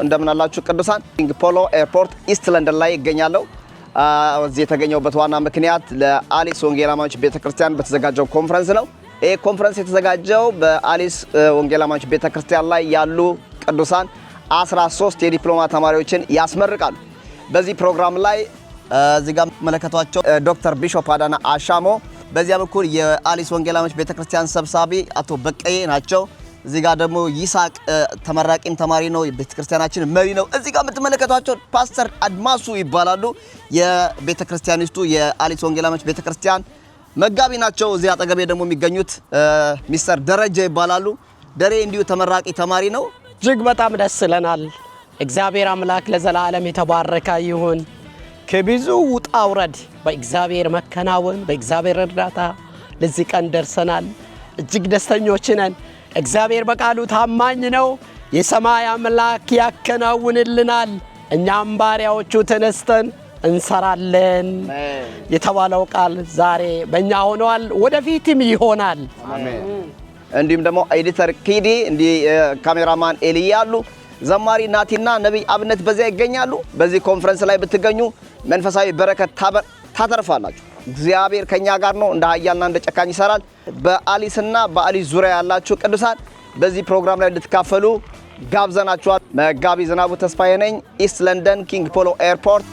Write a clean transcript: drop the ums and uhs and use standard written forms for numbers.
እንደምን አላችሁ ቅዱሳን? ኪንግ ፖሎ ኤርፖርት ኢስት ለንደን ላይ ይገኛለሁ። እዚህ የተገኘሁበት ዋና ምክንያት ለአሊስ ወንጌላማዎች ቤተክርስቲያን በተዘጋጀው ኮንፈረንስ ነው። ይሄ ኮንፈረንስ የተዘጋጀው በአሊስ ወንጌላማዎች ቤተክርስቲያን ላይ ያሉ ቅዱሳን 13 የዲፕሎማ ተማሪዎችን ያስመርቃሉ። በዚህ ፕሮግራም ላይ እዚህ ጋር መለከቷቸው ዶክተር ቢሾፕ አዳና አሻሞ፣ በዚያ በኩል የአሊስ ወንጌላማዎች ቤተክርስቲያን ሰብሳቢ አቶ በቀዬ ናቸው። እዚህ ጋር ደግሞ ይሳቅ ተመራቂም ተማሪ ነው፣ የቤተክርስቲያናችን መሪ ነው። እዚህ ጋር የምትመለከቷቸው ፓስተር አድማሱ ይባላሉ። የቤተክርስቲያኒስቱ የአሊስ ወንጌላማዎች ቤተክርስቲያን መጋቢ ናቸው። እዚህ አጠገቤ ደግሞ የሚገኙት ሚስተር ደረጀ ይባላሉ። ደሬ እንዲሁ ተመራቂ ተማሪ ነው። እጅግ በጣም ደስ ይለናል። እግዚአብሔር አምላክ ለዘላለም የተባረከ ይሁን። ከብዙ ውጣ ውረድ በእግዚአብሔር መከናወን በእግዚአብሔር እርዳታ ለዚህ ቀን ደርሰናል። እጅግ ደስተኞች ነን። እግዚአብሔር በቃሉ ታማኝ ነው። የሰማይ አምላክ ያከናውንልናል። እኛም ባሪያዎቹ ተነስተን እንሰራለን። የተባለው ቃል ዛሬ በእኛ ሆኗል፣ ወደፊትም ይሆናል። አሜን። እንዲሁም ደግሞ ኤዲተር ኪዲ እንዲ ካሜራማን ኤልያሉ ዘማሪ ናቲና ነብይ አብነት በዚያ ይገኛሉ። በዚህ ኮንፈረንስ ላይ ብትገኙ መንፈሳዊ በረከት ታተርፋላችሁ። እግዚአብሔር ከኛ ጋር ነው። እንደ ኃያልና እንደ ጨካኝ ይሰራል። በአሊስና በአሊስ ዙሪያ ያላችሁ ቅዱሳን በዚህ ፕሮግራም ላይ እንድትካፈሉ ጋብዘናችኋል። መጋቢ ዝናቡ ተስፋዬ ነኝ። ኢስት ለንደን ኪንግ ፖሎ ኤርፖርት